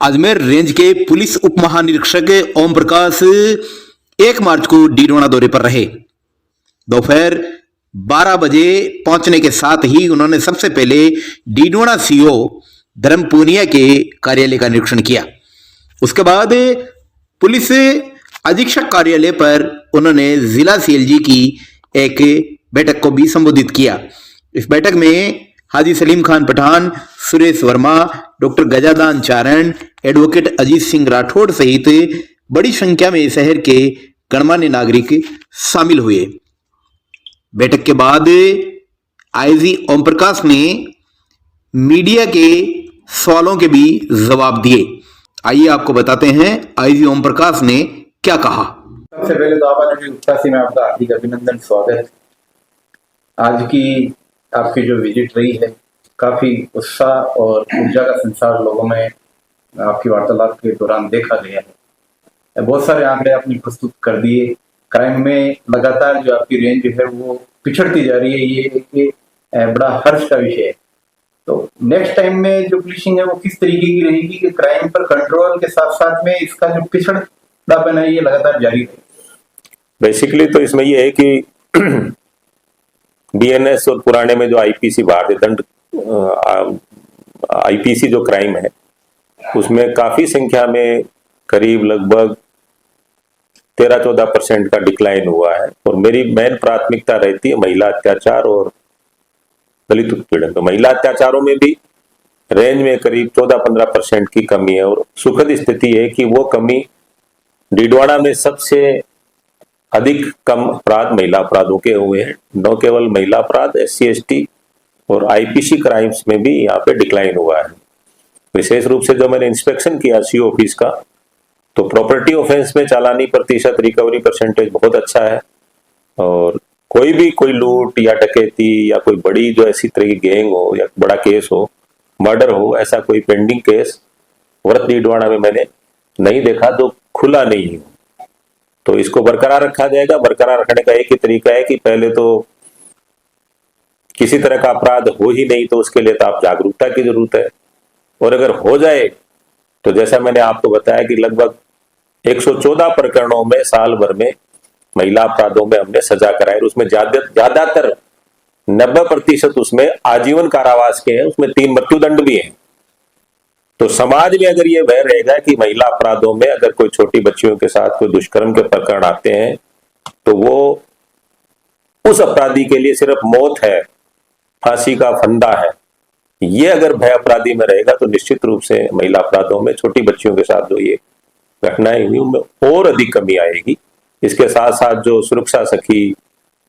Ajmer range के police उप महानिरीक्षक ओम प्रकाश 1 मार्च को डीडोना दौरे पर रहे। दोपहर 12 बजे पहुंचने के साथ ही उन्होंने सबसे पहले डीडोना सीओ धर्म पूनिया के कार्यालय का निरीक्षण किया। उसके बाद पुलिस अधीक्षक कार्यालय पर उन्होंने जिला सीएलजी की एक बैठक को भी संबोधित किया। इस बैठक में हाजी सलीम खान पठान, सुरेश वर्मा, डॉक्टर गजादान चारण, एडवोकेट अजीत सिंह राठौड़ सहित बड़ी संख्या में शहर के गणमान्य नागरिक शामिल हुए। बैठक के बाद आईजी ओम प्रकाश ने मीडिया के सवालों के भी जवाब दिए। आइए आपको बताते हैं आईजी ओम प्रकाश ने क्या कहा। सबसे पहले तो आवाज गुप्ता से मैं आपका हार्दिक अभिनंदन, स्वागत। आज की आपकी जो विजिट रही है, काफी उत्साह और ऊर्जा का संसार लोगों में आपकी वार्तालाप के दौरान देखा गया है। बहुत सारे आंकड़े आपने प्रस्तुत कर दिए। क्राइम में लगातार जो आपकी रेंज है वो पिछड़ती जा रही है, ये एक बड़ा हर्ष का विषय है। तो नेक्स्ट टाइम में जो पुलिसिंग है वो किस तरीके की रहेगी कि क्राइम पर कंट्रोल के साथ साथ में इसका जो पिछड़ापन है ये लगातार जारी रहे? बेसिकली तो इसमें ये है कि बीएनएस और पुराने में जो आईपीसी भारतीय दंड आईपीसी जो क्राइम है उसमें काफी संख्या में करीब लगभग 13-14% का डिक्लाइन हुआ है। और मेरी मेन प्राथमिकता रहती है महिला अत्याचार और दलित उत्पीड़न। तो महिला अत्याचारों में भी रेंज में करीब 14-15% की कमी है। और सुखद स्थिति है कि वो कमी डीडवाना में सबसे अधिक कम अपराध महिला अपराधों के हुए हैं। न केवल महिला अपराध, SC ST और आईपीसी क्राइम्स में भी यहाँ पे डिक्लाइन हुआ है। विशेष रूप से जो मैंने इंस्पेक्शन किया सीओ ऑफिस का, तो प्रॉपर्टी ऑफेंस में चालानी प्रतिशत, रिकवरी परसेंटेज बहुत अच्छा है। और कोई लूट या डकैती या कोई बड़ी जो ऐसी तरह की गैंग हो या बड़ा केस हो, मर्डर हो, ऐसा कोई पेंडिंग केस व्रत डीडवाना में मैंने नहीं देखा जो खुला नहीं है। तो इसको बरकरार रखा जाएगा। बरकरार रखने का एक ही तरीका है कि पहले तो किसी तरह का अपराध हो ही नहीं, तो उसके लिए तो आप जागरूकता की जरूरत है। और अगर हो जाए तो जैसा मैंने आपको बताया कि लगभग 114 प्रकरणों में साल भर में महिला अपराधों में हमने सजा कराई। उसमें ज्यादातर 90% उसमें आजीवन कारावास के हैं, उसमें 3 मृत्युदंड भी हैं। तो समाज में अगर ये भय रहेगा कि महिला अपराधों में अगर कोई छोटी बच्चियों के साथ कोई दुष्कर्म के प्रकरण आते हैं तो वो उस अपराधी के लिए सिर्फ मौत है, फांसी का फंदा है, ये अगर भय अपराधी में रहेगा तो निश्चित रूप से महिला अपराधों में छोटी बच्चियों के साथ जो ये घटनाएं हुई उनमें और अधिक कमी आएगी। इसके साथ साथ जो सुरक्षा सखी,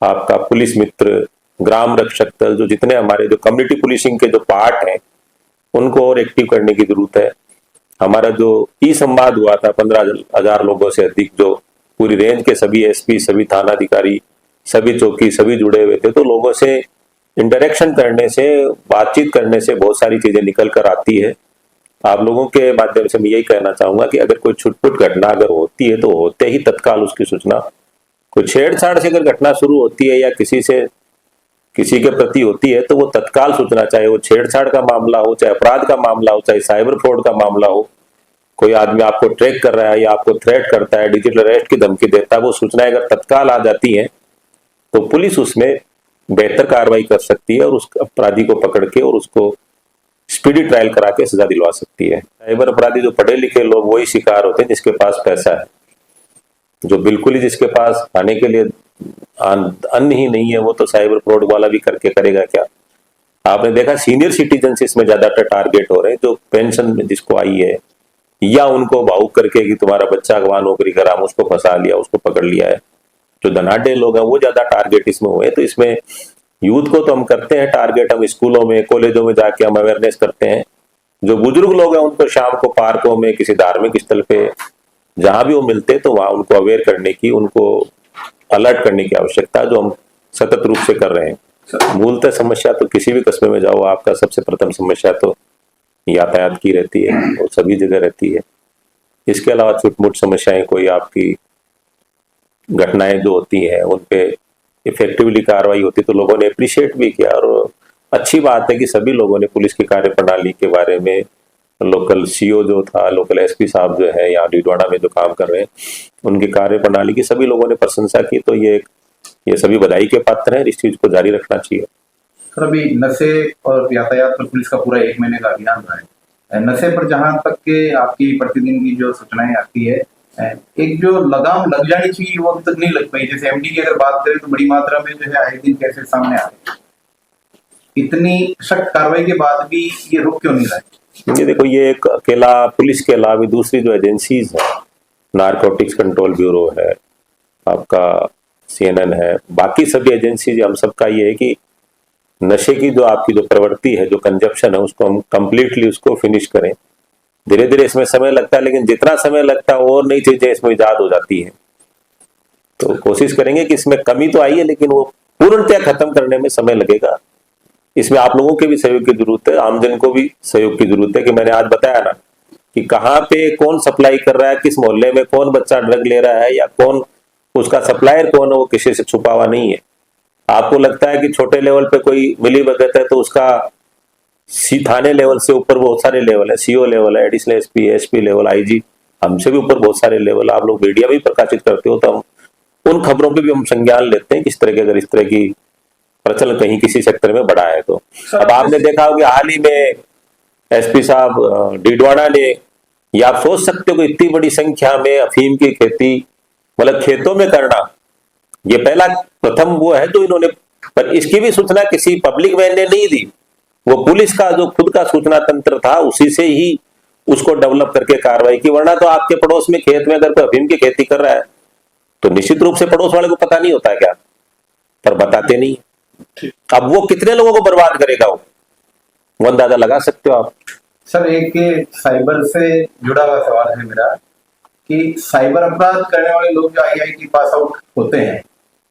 आपका पुलिस मित्र, ग्राम रक्षक दल, जो जितने हमारे जो कम्युनिटी पुलिसिंग के जो पार्ट हैं उनको और एक्टिव करने की जरूरत है। हमारा जो संवाद हुआ था 15,000 लोगों से अधिक, जो पूरी रेंज के सभी एसपी, सभी थानाधिकारी, सभी चौकी, सभी जुड़े हुए थे। तो लोगों से इंटरेक्शन करने से, बातचीत करने से बहुत सारी चीजें निकल कर आती है। आप लोगों के माध्यम से मैं यही कहना चाहूंगा कि अगर कोई छुटपुट घटना अगर होती है तो होते ही तत्काल उसकी सूचना, कोई छेड़छाड़ से अगर घटना शुरू होती है या किसी के प्रति होती है तो वो तत्काल सूचना, चाहे वो छेड़छाड़ का मामला हो, चाहे अपराध का मामला हो, चाहे साइबर फ्रॉड का मामला हो, कोई आदमी आपको ट्रैक कर रहा है या आपको थ्रेट करता है, डिजिटल अरेस्ट की धमकी देता है, वो सूचनाएं अगर तत्काल आ जाती हैं तो पुलिस उसमें बेहतर कार्रवाई कर सकती है और उस अपराधी को पकड़ के और उसको स्पीडी ट्रायल करा के सजा दिलवा सकती है। साइबर अपराधी जो पढ़े लिखे लोग वही शिकार होते हैं जिसके पास पैसा है। जो बिल्कुल ही जिसके पास खाने के लिए अन्न ही नहीं है वो तो साइबर फ्रॉड वाला भी करके करेगा क्या। आपने देखा सीनियर सिटीजन इसमें ज्यादातर टारगेट हो रहे हैं, जो पेंशन में जिसको आई है या उनको भावुक करके कि तुम्हारा बच्चा वहां नौकरी करा, हम उसको फंसा लिया, उसको पकड़ लिया है। जो धनाढ़ लोग हैं वो ज्यादा टारगेट इसमें हुए। तो इसमें यूथ को तो हम करते हैं टारगेट, हम स्कूलों में, कॉलेजों में जाके हम अवेयरनेस करते हैं। जो बुजुर्ग लोग हैं उनको शाम को पार्कों में, किसी धार्मिक स्थल पे जहां भी वो मिलते तो वहां उनको अवेयर करने की, उनको अलर्ट करने की आवश्यकता, जो हम सतत रूप से कर रहे हैं। मूलतः समस्या तो किसी भी कस्बे में जाओ, आपका सबसे प्रथम समस्या तो यातायात की रहती है और सभी जगह रहती है। इसके अलावा छुटमुट समस्याएं, कोई आपकी घटनाएं जो होती हैं उन पे इफेक्टिवली कार्रवाई होती, तो लोगों ने अप्रिशिएट भी किया। और अच्छी बात है कि सभी लोगों ने पुलिस की कार्य प्रणाली के बारे में लोकल सीओ जो था, लोकल एसपी साहब जो है यहाँ डीडवाना में जो काम कर रहे हैं, उनकी कार्य प्रणाली की सभी लोगों ने प्रशंसा की। तो ये सभी बधाई के पात्र हैं, इस चीज को जारी रखना चाहिए। सर, अभी नशे और यातायात पर पुलिस का पूरा 1 महीने का अभियान रहा है। नशे पर जहां तक के आपकी प्रतिदिन की जो सूचनाएं आती है, एक जो लगाम लग जानी चाहिए वो अभी तक नहीं लग पाई। जैसे एमडी की अगर बात करें तो बड़ी मात्रा में जो है आए दिन केसेस सामने आ रहे हैं। इतनी सख्त कार्रवाई के बाद भी ये रुक क्यों नहीं रहा है? ये देखो, ये एक अकेला पुलिस के अलावा दूसरी जो एजेंसीज है, नारकोटिक्स कंट्रोल ब्यूरो है, आपका CNN है, बाकी सभी एजेंसीज, हम सबका ये है कि नशे की जो आपकी जो प्रवृत्ति है, जो कंजप्शन है, उसको हम कंप्लीटली उसको फिनिश करें। धीरे धीरे इसमें समय लगता है, लेकिन जितना समय लगता है और नई चीजें इसमें इजाद हो जाती है। तो कोशिश करेंगे कि इसमें कमी तो आई है, लेकिन वो पूर्णतः खत्म करने में समय लगेगा। इसमें आप लोगों के भी सहयोग की जरूरत है, आमजन को भी सहयोग की जरूरत है। कि मैंने आज बताया ना कि कहाँ पे कौन सप्लाई कर रहा है, किस मोहल्ले में कौन बच्चा ड्रग ले रहा है, या कौन उसका सप्लायर कौन है, वो किसी से छुपा हुआ नहीं है। आपको लगता है कि छोटे लेवल पे कोई मिली भगत है, तो उसका थाने लेवल से ऊपर बहुत सारे लेवल है, सीओ लेवल है, additional SP, SP level, IG, हमसे भी ऊपर बहुत सारे लेवल। आप लोग मीडिया भी प्रकाशित करते हो, तो हम उन खबरों पे भी हम संज्ञान लेते हैं कि इस तरह के, अगर इस तरह की प्रचलन कहीं किसी सेक्टर में बढ़ा है तो। अब आपने देखा होगा हाल ही में एसपी साहब डीडवाना ने, या आप सोच सकते हो कि इतनी बड़ी संख्या में अफीम की खेती मतलब खेतों में करना, ये पहला प्रथम वो है जो इन्होंने, पर इसकी भी सूचना किसी पब्लिक मैन ने नहीं दी। वो पुलिस का जो खुद का सूचना तंत्र था, उसी से ही उसको डेवलप करके कार्रवाई की। वरना तो आपके पड़ोस में खेत में अगर कोई अफीम की खेती कर रहा है तो निश्चित रूप से पड़ोस वाले को पता नहीं होता है क्या, पर बताते नहीं। अब वो कितने लोगों को बर्बाद करेगा, वो अंदाजा लगा सकते हो आप। सर, एक साइबर से जुड़ा हुआ सवाल है मेरा कि साइबर अपराध करने वाले लोग जो IIT पास आउट होते हैं,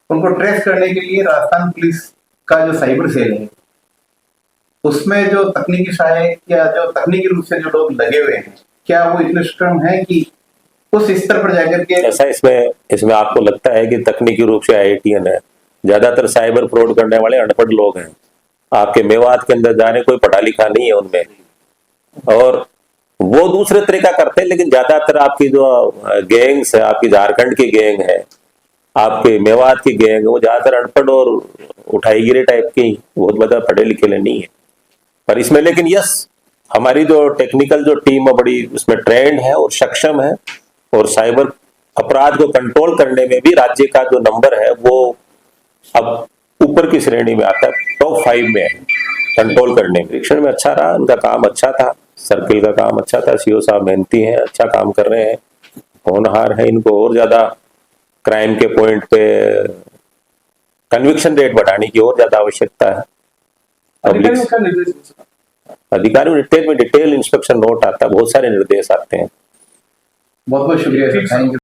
उनको ट्रेस करने के लिए राजस्थान पुलिस का जो साइबर सेल है, उसमें जो तकनीकी सहायक या जो तकनीकी रूप से जो लोग लगे हुए हैं, क्या वो इतने स्ट्रॉन्ग है कि उस स्तर पर जाकर के? ऐसा इसमें आपको लगता है कि तकनीकी रूप से IITian है? ज्यादातर साइबर फ्रॉड करने वाले अनपढ़ लोग हैं। आपके मेवात के अंदर जाने कोई पढ़ा लिखा नहीं है उनमें, और वो दूसरे तरीका करते हैं। लेकिन ज्यादातर आपकी जो गैंग्स है, आपकी झारखंड की गैंग है, आपके मेवात की गैंग है, वो ज्यादातर अनपढ़ और उठाईगिरी टाइप की, बहुत ज्यादा पढ़े लिखे नहीं है। पर इसमें लेकिन यस, हमारी जो टेक्निकल जो टीम है बड़ी उसमें ट्रेंड है और सक्षम है, और साइबर अपराध को कंट्रोल करने में भी राज्य का जो नंबर है वो अब ऊपर की श्रेणी में आता है, टॉप 5 में है कंट्रोल करने में। निरीक्षण में अच्छा रहा, उनका काम अच्छा था, सर्किल का काम अच्छा था, सीओ साहब मेहनती हैं, अच्छा काम कर रहे हैं, होनहार है। इनको और ज्यादा क्राइम के पॉइंट पे कन्विक्शन रेट बढ़ाने की और ज्यादा आवश्यकता है। अधिकारियों निर्देश में डिटेल इंस्पेक्शन नोट आता है, बहुत सारे निर्देश आते हैं। बहुत बहुत शुक्रिया सर, थैंक यू।